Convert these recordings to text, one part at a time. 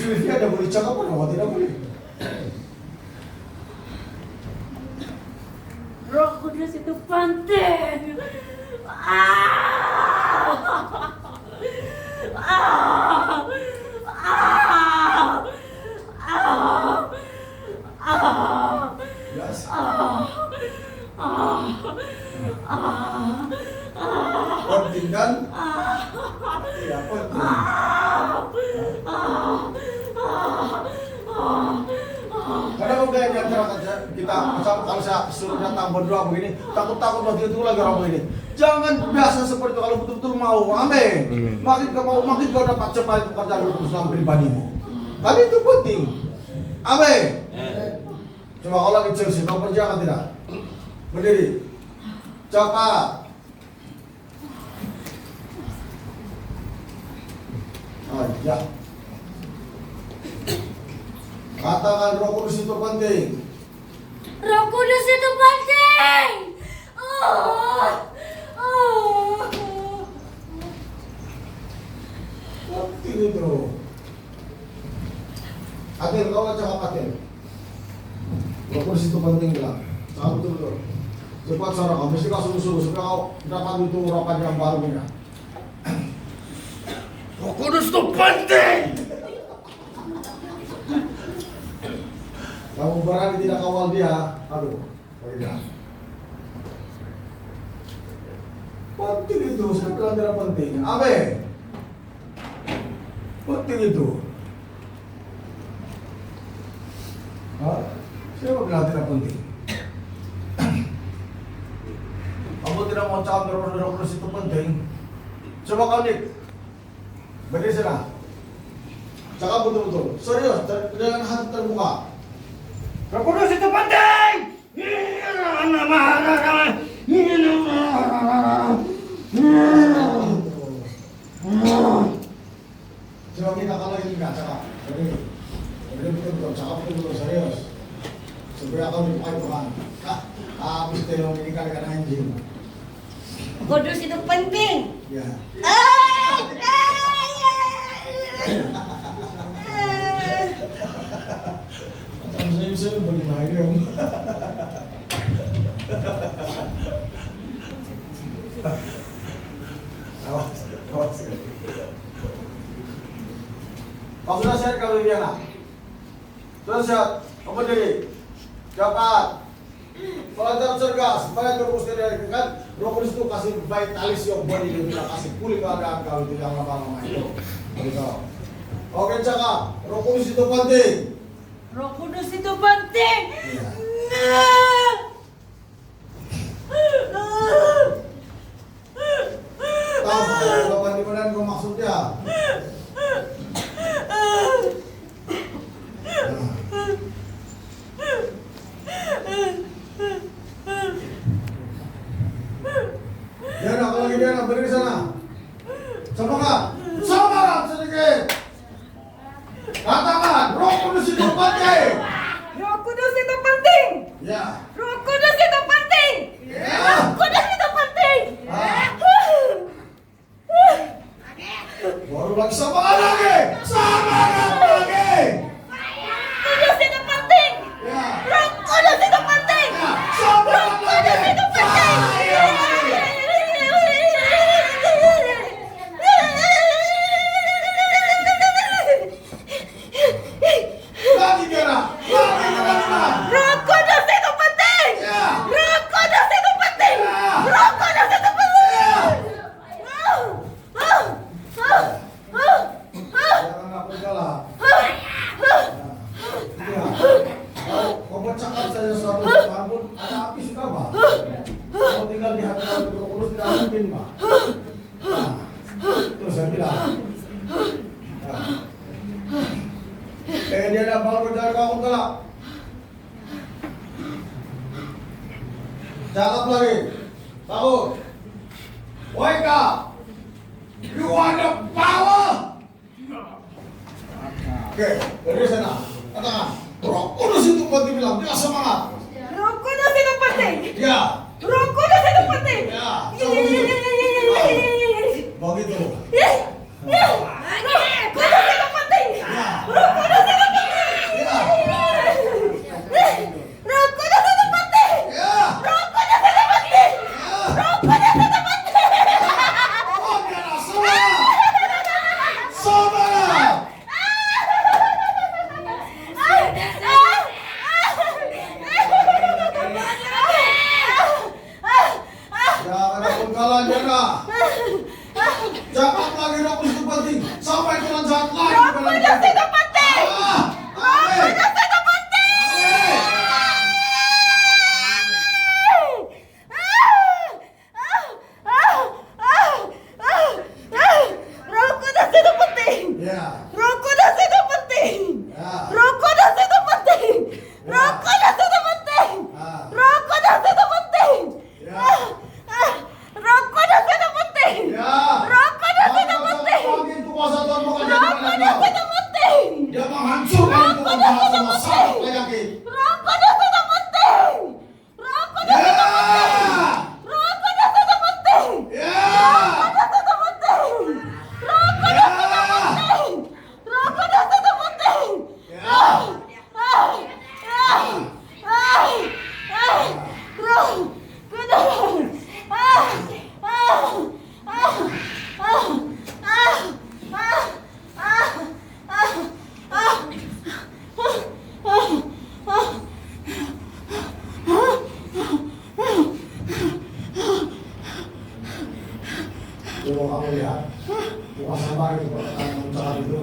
Sylvia ada boleh cakap apa tidak boleh? Roh Kudus itu penting. Yes. Penting kan? Tidak penting. Karena kalau kayak di antara kita, kalau saya suruh datang berdoa begini, takut-takut waktu itu lagi orang begini. Jangan biasa seperti itu kalau betul-betul mau, amin. Makin kau mau, makin kau dapat cepat pekerjaan urusan pribadimu. Tapi itu penting, amin. Cuma kalau lagi Chelsea, kau kerjakan tidak? Berdiri, cepat. Oh, ya. Katakan Roh Kudus itu penting. Roh Kudus itu penting. Penting itu. Atin, kau cakap Atin. Roh Kudus itu penting bilang. Cakap betul-betul. Cepat sana kau, mesti kau suruh-suruh supaya kau dapat itu urapan yang baru punya. Roh Kudus itu penting. Kamu berani tidak kawal dia, aduh, tidak. Penting itu, saya bilang tidak penting. Amin. Penting itu. Siapa bilang tidak penting? Kamu tidak mau cakap Roh Kudus itu penting? Coba kau Nik, berdiri sana. Cakap betul-betul, serius, dengan hati terbuka. Roh Kudus itu penting. Coba kita kalau ini nggak cakap, jadi betul-betul cakap betul-betul serius. Supaya kau dipakai Tuhan. Habis tolong ini kan anjing. Kudus itu penting. Ya. Saya bagaimana dong? Awas. Kau sudah sehat kalau dia nak? Sudah sehat? Kamu berdiri. Cepat. Pelajar cergas, supaya terus dari kan Roh Kudus itu kasih vitalis yang body itu tidak kasih pulih keadaan kau itu yang lama-lama itu. Oke cakap, Roh Kudus itu penting. Roh Kudus itu penting. Tahu jawaban di mana kau maksudnya? Diana, kalau lagi Diana berdiri sana. Semangat, semangat sedikit. Katakan, Roh Kudus itu penting. Roh Kudus itu penting. Ya. Roh Kudus itu penting. Ya. Roh Kudus itu penting. Baru lagi semangat lagi. Semangat lagi. Kudus itu penting. Ya. Roh Kudus itu penting. Ya. Roh Semangat Kudus lagi. itu penting. Lagi Diana. Lagi Diana. Roh Kudus itu penting. Ya. Roh Kudus itu penting. Ya. Roh Kudus itu penting. Jangan nggak berjalan. Ya. Kau bercakap saja suatu pun ada api sudah bah. Kau tinggal di hati Roh Kudus tidak mungkin bah. Itu saya bilang. Dia ada baru dari kau kelak. Cakap lagi. Tahu. Wake up. You want the power. Oke, dari sana. Katakan. Roh Kudus itu penting bilang. Dia semangat. Roh Kudus itu penting. Ya. Roh Kudus itu penting. Ya. Coba begitu. Begitu. Roh Kudus itu penting. Ya. Roh lagi roh kudus itu penting. Sampai Tuhan jahat lagi. Roh Kudus itu penting. Roh Amin. Kudus itu penting. Roh Kudus itu penting. Ya. Roh Kudus itu penting. Ya. Roh Kudus itu penting. Roh Kudus itu penting. Ah. Roh Kudus itu penting. Ya. Roh Kudus itu penting. Ya. Roh Kudus itu penting. Lagi itu kuasa Tuhan bekerja Roh di mana Kudus kau. itu penting. Dia menghancurkan itu jahat semua. Sangat yakin. Roh Kudus itu penting. Roh Kudus itu penting. Roh Kudus itu penting. Ya. Roh Kudus itu penting. Roh Kudus itu penting. Roh Kudus itu penting. Roh Kudus. Coba kamu lihat, bukan sabar itu, kamu cakap itu,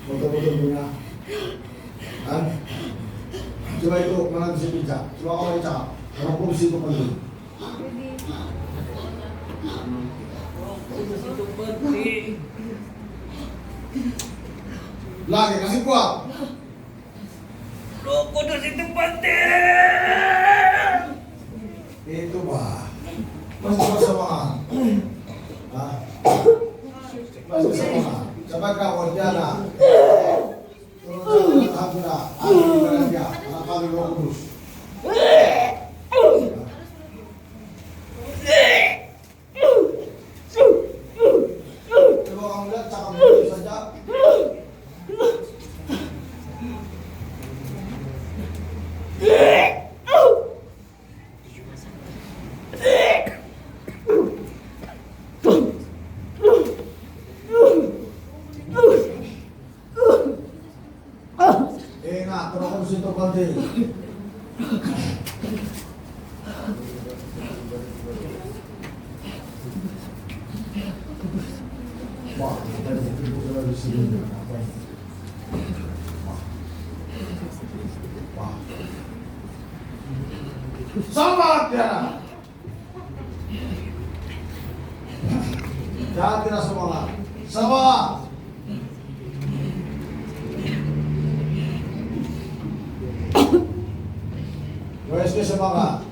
betul-betul punya, kan? Coba itu mana bisa bijak, coba kamu cakap, orang kursi itu penting. Lagi kasih kuat. Roh Kudus itu penting. Itu bah, masih bersemangat. Hah? Masih bersemangat. Coba kau jalan. Turun alhamdulillah. Alhamdulillah. Anak kami Roh Kudus. Coba kamu lihat cakap itu saja. Ingat, Roh Kudus itu penting. Wah, kita sudah di sini. Wah. Selamat Tiara. Jangan tidak semangat. Semangat. WSG semangat.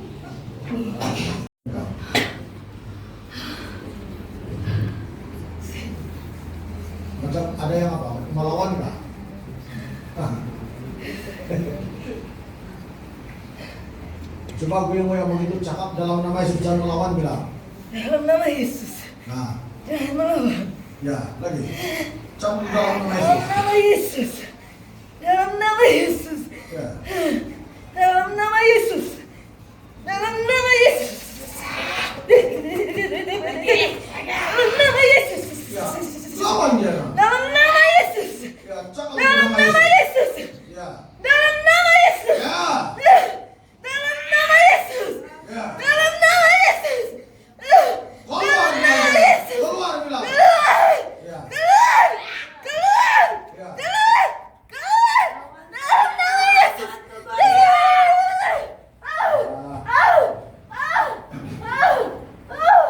Macam ada yang apa? Melawan nggak? Coba gue yang begitu cakap dalam nama Yesus jangan melawan bilang. Dalam nama Yesus. Nah, Jangan melawan. ya lagi. Cakap dalam nama Dalam Yesus. nama Yesus. Dalam nama Yesus. Ya. Dalam nama Yesus. Dalam nama Yesus. Dalam nama Yesus. Ya. Lawan dia. Dalam nama Yesus. Ya, cakap Dalam nama Yesus. Ya. Dalam nama Yesus. Ya. Dalam nama Yesus. Ya. Dalam nama Yesus. Keluar Dalam nama bilang. Yesus. Keluar bilang. Keluar. Ya. Keluar. Keluar. Ya. Keluar. Keluar. Dalam nama Yesus. Keluar. Au. Au. Au. Au. Au.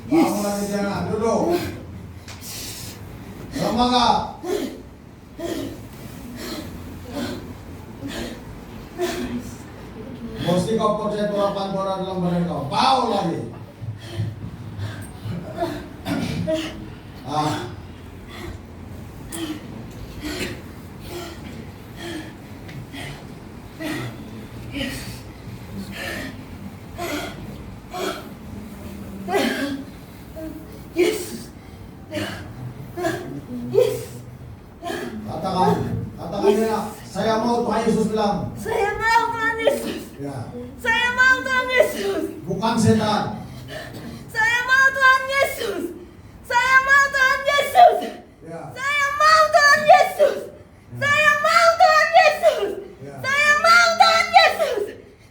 Bangun lagi jangan duduk. Semangat. Mesti kau percaya Tuhan Pandora dalam badan kau. Bau lagi. Ah. Yes. Ini nak, saya mau Tuhan Yesus bilang. Saya mau Tuhan Yesus. Ya. Saya mau Tuhan Yesus. Bukan setan. Saya mau Tuhan Yesus. Saya mau Tuhan Yesus. Ya. Saya mau Tuhan Yesus. Saya mau Tuhan Yesus. Ya. Saya mau Tuhan Yesus.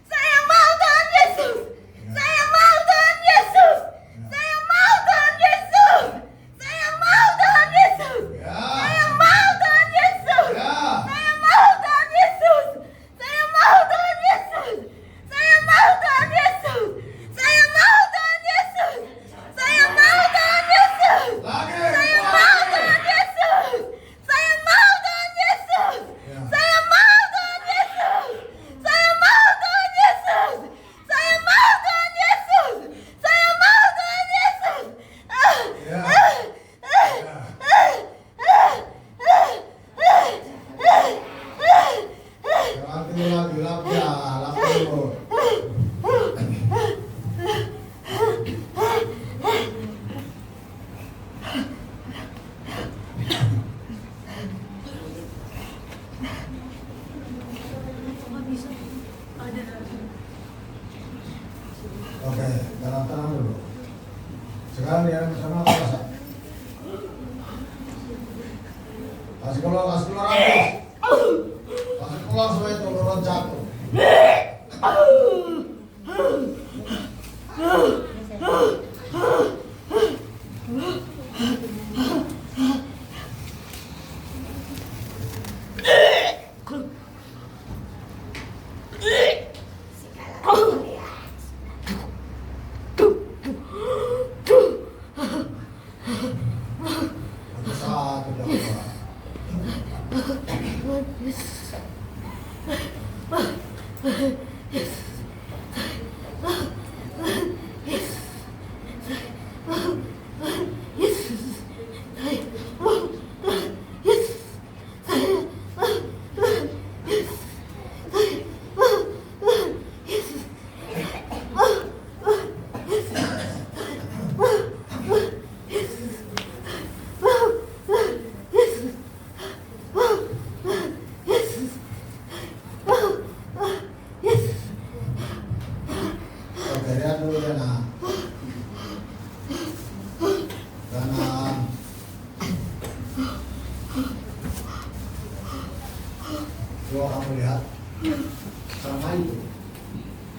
Saya mau Tuhan Yesus. Saya mau Tuhan Yesus. Saya mau Tuhan Yesus. Saya mau Tuhan Yesus. Ya. Saya mau Tuhan Yesus. Ya. Saya mau Tuhan Yesus. Saya mau Tuhan Yesus. Saya mau Tuhan Yesus. Saya mau Tuhan Yesus. Saya mau Tuhan Yesus. Lagi. Saya mau Tuhan Yesus. Saya mau Tuhan Yesus. Ya. Saya mau Tuhan Yesus. Saya mau Tuhan Yesus. Saya mau Tuhan Yesus. Saya mau Tuhan Yesus. Ya. Lagi lagi lagi ya, lagi dulu. Oke, tenang dulu. Sekarang dia sama rasa. Kasih keluar habis. Kasih keluar supaya itu keluar jatuh. Ada satu dia keluar. Oke, lihat dulu Dana. Dana. Coba kamu lihat. Sama itu.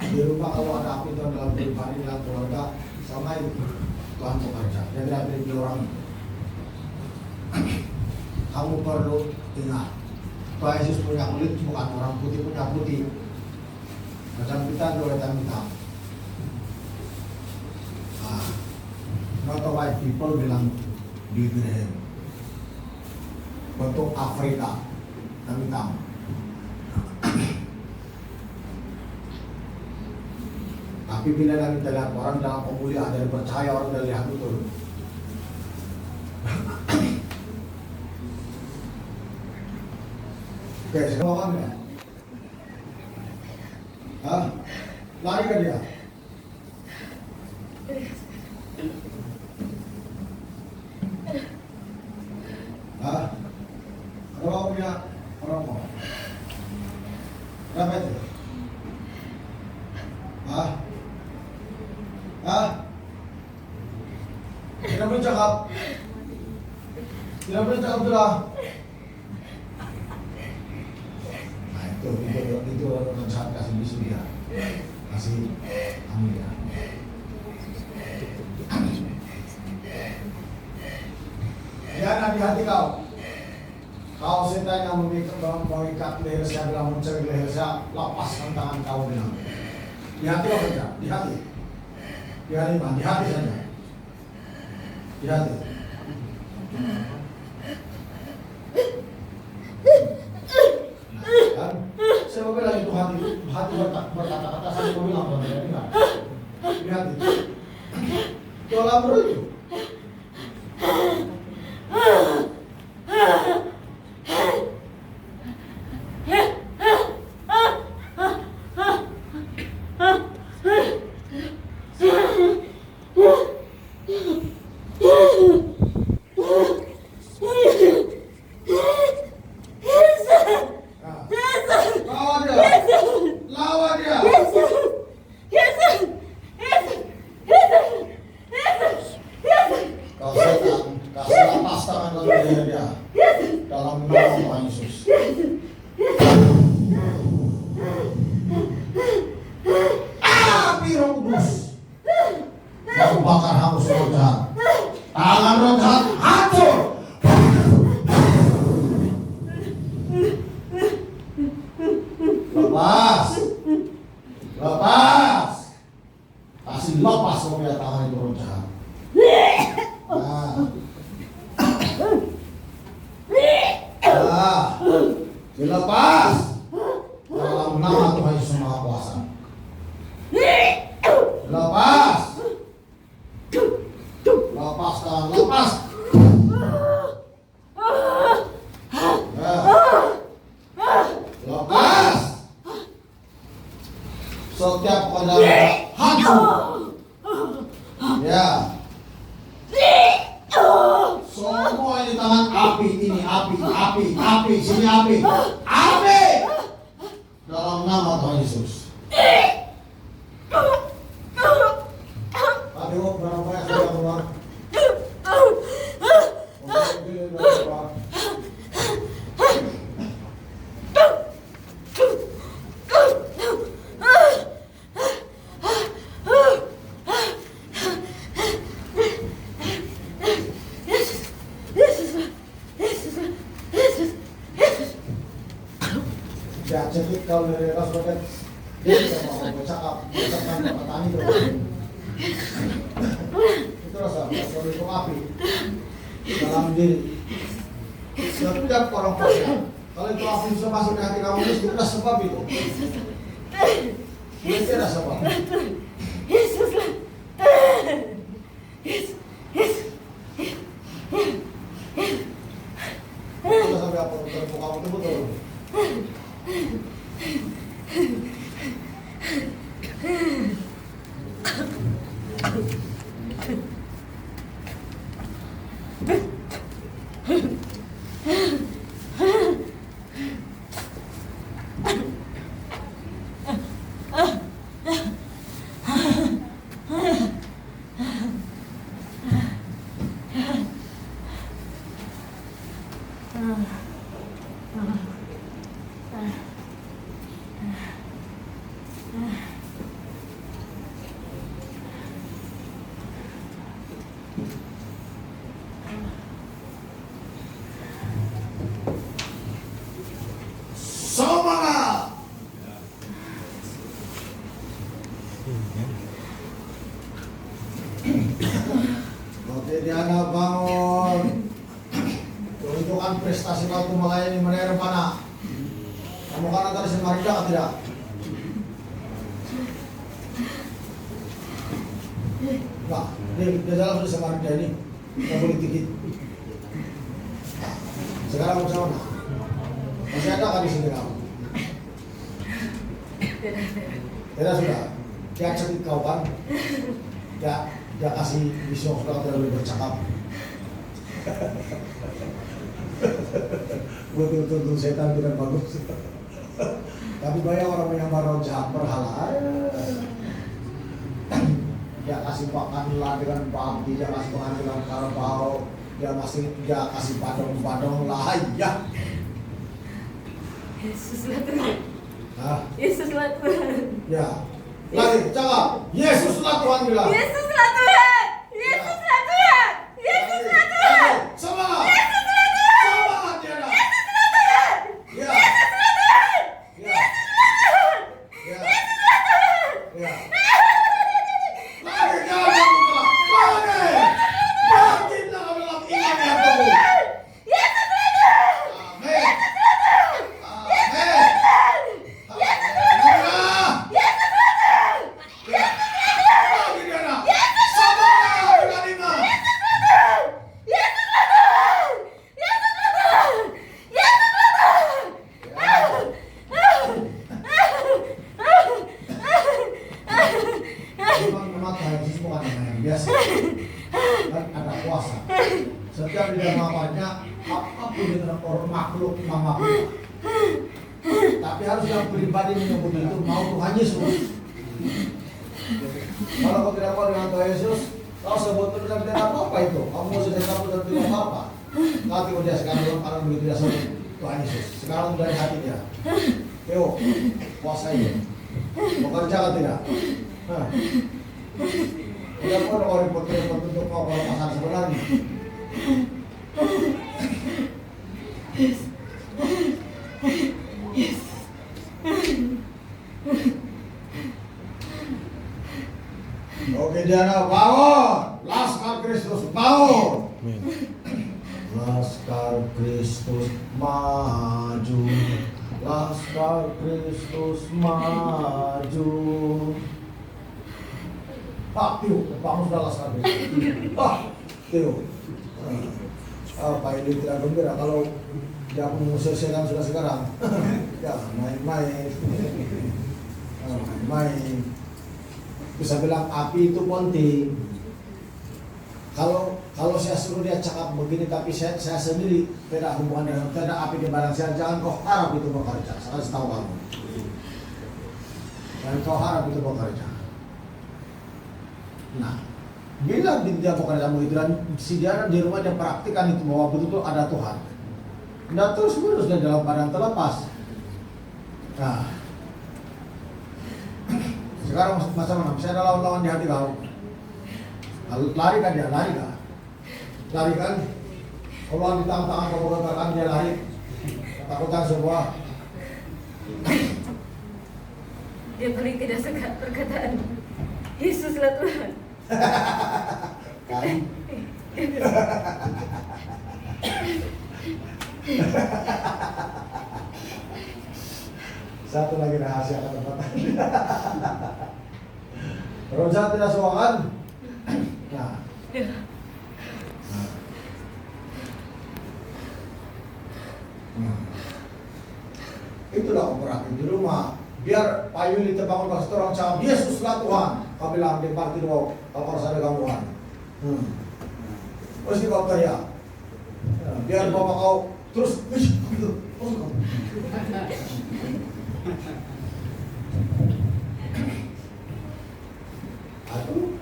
Di rumah kalau ada api itu dalam pribadi, dalam keluarga, sama itu. Tuhan bekerja. Dia tidak pilih orang. Kamu perlu ingat. Tuhan Yesus punya kulit, bukan orang putih punya putih. Macam kita dua hitam. Not a white people bilang di Graham bentuk Afrika hitam. Tapi bila kita lihat orang dalam pemulihan dari percaya orang dari lihat betul. Oke, sekarang ya. Hah? Lari ke dia. Hah? Ada apa punya rokok? Berapa itu? Hah? Hah? Tidak boleh cakap. Tidak boleh cakap sudah. Nah itu orang saat kasih bisu dia. Kasih kamu dia. Jangan di hati kau. Kau setan yang mengikat leher saya, bilang mencari leher saya, lepaskan tangan kau bilang. Di hati kau kerja, di hati. Di hati mana? Di hati saja. Di hati. Kan? Saya bilang itu hati berkata-kata saya bilang di hati. Kau lapar itu. dia dalam nama Tuhan Yesus. Api Roh Kudus membakar hangus roh jahat. Tangan roh jahat hancur. Lepas. Kasih lepas roh tangan itu roh jahat. Dilepas dalam nama Tuhan Yesus Maha Kuasa. Lepas tangan, lepas. Lepas. Setiap pekerjaan hancur. Ya. Semua ini tangan api, ini api, sini api. Dalam nama Tuhan Yesus. Aduh, berapa banyak sudah keluar? Ya, jadi kalau dari Rasulullah dia bisa mau bercakap dengan petani itu rasa itu api dalam diri. Setiap orang percaya kalau itu api bisa masuk ke hati kamu, itu sudah sebab itu. Itu ada sebab. Yesus lah. Kita sampai apa terbuka betul-betul. Semangat. Oke, Diana bangun. Tunjukkan prestasi kamu melayani menerima mana? Kamu kan antara Samarinda atau tidak? Enggak, dia jalan di Samarinda ini. Nggak boleh dikit. Sekarang mau sama. Masih ada kan di sini kamu? Tidak sudah. Dia cekik kau kan? Dia kasih vision sudah tidak boleh bercakap. Betul-betul setan tidak bagus. Tapi banyak orang yang baru jahat berhala. Dia kasih pakan lah dengan bakti, dia kasih pakan dengan karabau, dia kasih padong lah ya. Yesus lah Tuhan. Hah? Yesus lah Tuhan. Ya. Lagi, cakap. Yesus lah Tuhan bilang. Yesus lah Tuhan. Yesus lah Tuhan. Yesus lah Tuhan. Semangat. Yesus lah Tuhan. Semangat dia. Yesus lah Tuhan. Ya. Yesus lah Tuhan. Ya. Yesus lah Tuhan. Ya. Yesus lah Tuhan. Ya. Lagi, jangan lupa. Lagi. Yakinlah dalam iman yang teguh. Yesus lah Tuhan. Amin. Yesus lah Tuhan. Amin. Biasa kan ada kuasa. Setiap di dalam apanya apapun dengan orang makhluk makhluk. Tapi harus yang pribadi menyebut itu mau Tuhan Yesus. Kalau kau tidak mau dengan Tuhan Yesus, kau sebut tidak apa-apa itu. Kamu sudah kabur dan tidak apa-apa. Kau tengok dia sekarang dalam orang begitu dia sama Tuhan Yesus. Sekarang dari hati dia. Yo, kuasai. Mau kerja kan tidak? Hah. Dia pun orang repot-repot untuk kau kalau pasal sebenarnya. Oke Diana, bangun! Laskar Kristus, bangun! Laskar Kristus maju, Laskar Kristus maju. Pak Tio, bangun sudah Laskar Kristus. Tio, apa ini tidak gembira kalau dia mengusir setan sudah sekarang? Ya main-main, main. Bisa bilang api itu penting. Kalau saya suruh dia cakap begini tapi saya sendiri tidak hubungan dengan tidak api di badan saya, jangan kau harap itu bekerja. Saya kasih tahu kamu. Jangan kau harap itu bekerja. Nah, bila dia bekerja begitu dan si dia di rumah dia praktikan itu bahwa betul-betul ada Tuhan. Dan terus-menerus dia dalam badan terlepas. Nah, sekarang macam mana? Bisa ada lawan-lawan di hati kau. Lari kan dia, lari kan? Lari kan? Kalau di tangan-tangan kau katakan dia lari. Takutan semua. Dia paling tidak suka perkataan Yesuslah Tuhan. Kan? Satu lagi rahasia ketepatan. Roh jahat tidak suka kan? Nah. Itulah operasi di rumah. Biar Pak Yuli terbangun kasih orang cakap Yesuslah Tuhan. Kau bilang di parti dua, kau harus ada gangguan. Terus kau teriak. Biar bapak kau terus gitu. Aduh,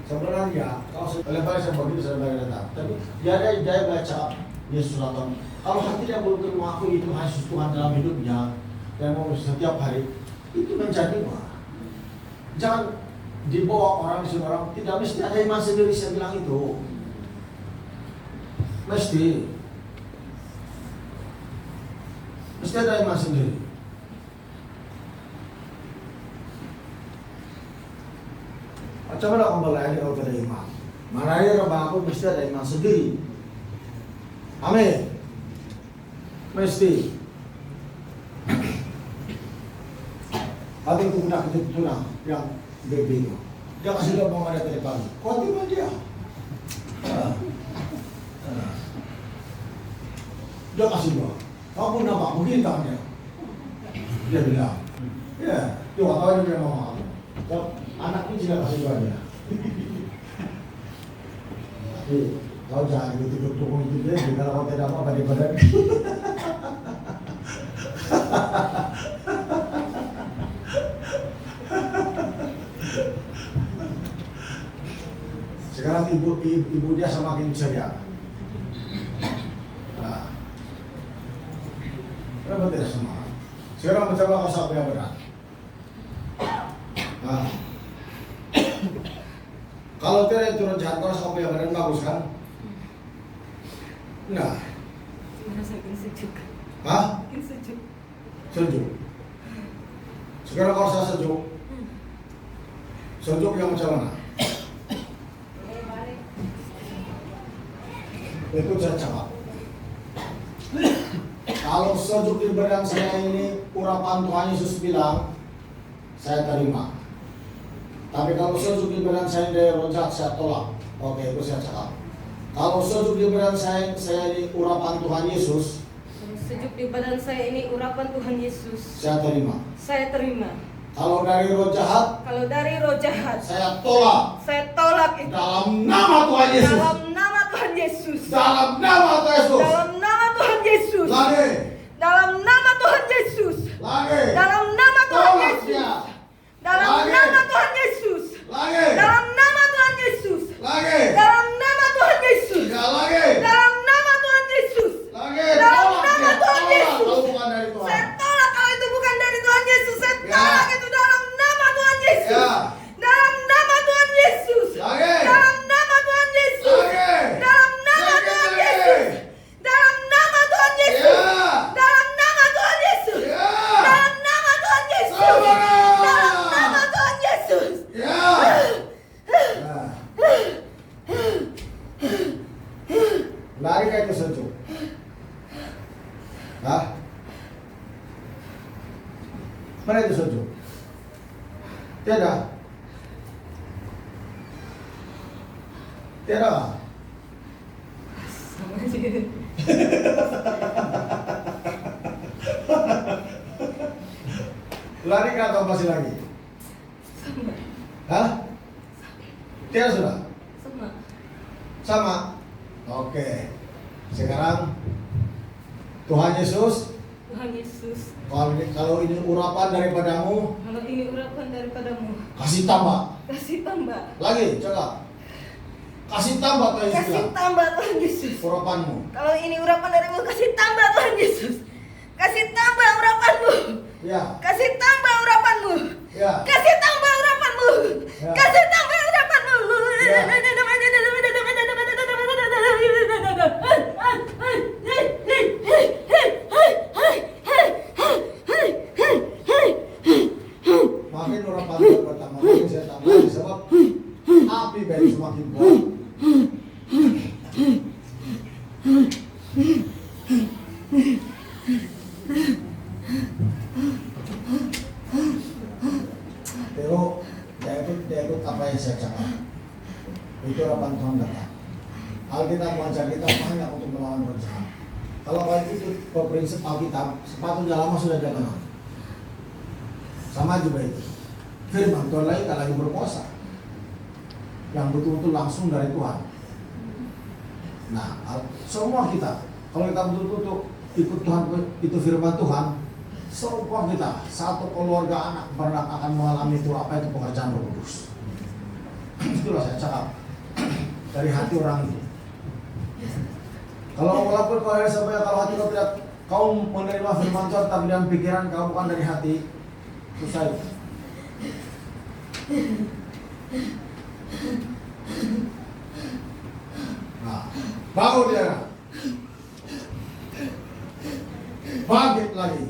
sebenarnya kalau lebar saya begitu saya datang. Tapi dia baca Yesus datang. Kalau hati dia belum mengakui itu Yesus Tuhan dalam hidupnya dan mau setiap hari itu menjadi mah. Jangan dibawa orang di orang, tidak mesti ada iman sendiri saya bilang itu. Mesti ada iman sendiri. Coba lah kembali lagi kalau ada iman. Mana ya aku mesti ada iman sendiri. Amin. Mesti. Tapi itu budak itu tunang yang baby itu. Dia kasih dia mau ada telepon. Kau tiba dia. Dia kasih dia. Kamu nampak begini tangannya. Dia bilang, ya, dia nggak tahu dia mau apa. Anak ini juga kasih dia. Tapi kau jangan ikut-ikut tukung itu dia. Kalau kau tidak apa-apa di badan. Sekarang ibu dia semakin ceria. Nah, kenapa tidak semangat? Sekarang mencoba kau sampai yang berat. Nah, kalau tidak turun jahat kau sampai yang berat bagus kan? Nah, Merasakan sejuk. hah? Sejuk. Sejuk. Sekarang kau rasa sejuk. Sejuk yang macam mana? Itu saya cakap. Kalau sejuk di badan saya ini urapan Tuhan Yesus bilang, saya terima. Tapi kalau sejuk di badan saya dari rojak, saya tolak. Oke, itu saya cakap. Kalau sejuk di badan saya ini urapan Tuhan Yesus, Sejuk di badan saya ini urapan Tuhan Yesus. saya terima. Saya terima. Kalau dari roh jahat, Kalau dari roh jahat, saya tolak. saya tolak itu. Dalam nama Tuhan Yesus. Dalam nama Tuhan Yesus. Dalam nama Tuhan Yesus. Dalam nama Tuhan Yesus. Lagi. Dalam nama Tuhan Yesus. Lagi. Dalam nama Tuhan Tolak Yesus. dia. Dalam Lagi. nama Tuhan Yesus. Lagi. Dalam nama Tuhan Yesus. Lagi. Dalam nama Tuhan Yesus. Tiga lagi. Dalam nama Tuhan Yesus. Lari kayak itu sejuk. Hah? Mana itu sejuk? Tiada. Tiada. Sama aja. Lari ke atau masih lagi? Sama. Hah? Tiada sudah? Sama. Sama? Oke. Sekarang Tuhan Yesus, Tuhan Yesus, kalau ini urapan daripadamu, kalau ini urapan daripadamu, kasih tambah. kasih tambah. Lagi, coba. Kasih tambah Tuhan Yesus. Kasih bilang. tambah Tuhan Yesus. Urapanmu. Kalau ini urapan darimu, kasih tambah Tuhan Yesus. Kasih tambah urapanmu. Ya. Kasih tambah urapanmu. Ya. Kasih tambah urapanmu. Ya. Kasih tambah urapanmu. Ya. Makin urapan pertama makin saya tambah sebab api baru semakin kuat. Pero dia ikut apa yang saya cakap. Itu urapan Tuhan datang. Alkitab mengajar kita banyak untuk melawan roh jahat. Kalau kalian ikut prinsip Alkitab, sepatutnya lama sudah dia kenal. Sama juga itu. Firman Tuhan lagi tak lagi berkuasa. Yang betul-betul langsung dari Tuhan. Nah, semua kita, kalau kita betul-betul ikut Tuhan, itu firman Tuhan, semua kita, satu keluarga anak pernah akan mengalami itu apa itu pekerjaan Roh Kudus. Itulah saya cakap dari hati orang itu. Kalau walaupun kau sampai kalau hati kau tidak, kau menerima firman Tuhan tapi dalam pikiran kau bukan dari hati, susah itu. Nah, bangun dia, bangkit lagi.